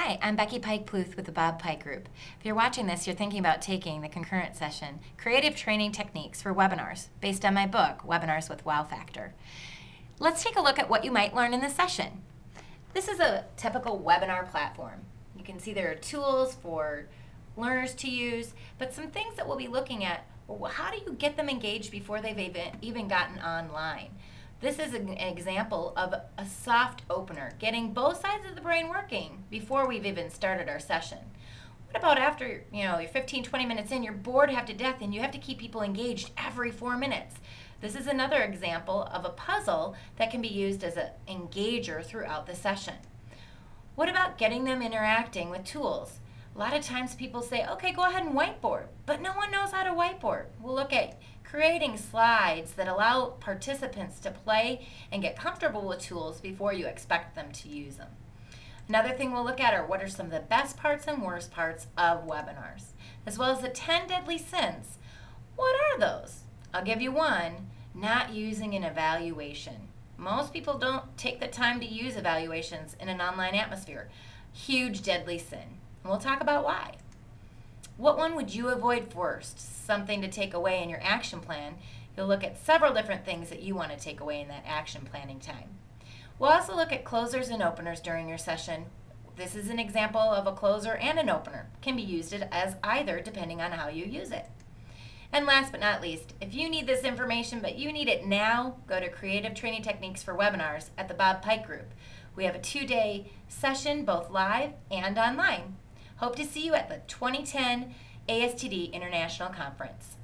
Hi, I'm Becky Pike Pluth with the Bob Pike Group. If you're watching this, you're thinking about taking the concurrent session, Creative Training Techniques for Webinars, based on my book, Webinars with Wow Factor. Let's take a look at what you might learn in this session. This is a typical webinar platform. You can see there are tools for learners to use, but some things that we'll be looking at, well, how do you get them engaged before they've even gotten online? This is an example of a soft opener, getting both sides of the brain working before we've even started our session. What about after, you're 15, 20 minutes in, you're bored half to death and you have to keep people engaged every 4 minutes? This is another example of a puzzle that can be used as an engager throughout the session. What about getting them interacting with tools? A lot of times people say, okay, go ahead and whiteboard, but no one knows how to whiteboard. We'll look at creating slides that allow participants to play and get comfortable with tools before you expect them to use them. Another thing we'll look at are what are some of the best parts and worst parts of webinars, as well as the 10 deadly sins. What are those? I'll give you one: not using an evaluation. Most people don't take the time to use evaluations in an online atmosphere. Huge deadly sin. And we'll talk about why. What one would you avoid first? Something to take away in your action plan. You'll look at several different things that you want to take away in that action planning time. We'll also look at closers and openers during your session. This is an example of a closer and an opener. Can be used as either depending on how you use it. And last but not least, if you need this information but you need it now, go to Creative Training Techniques for Webinars at the Bob Pike Group. We have a 2-day session, both live and online. Hope to see you at the 2010 ASTD International Conference.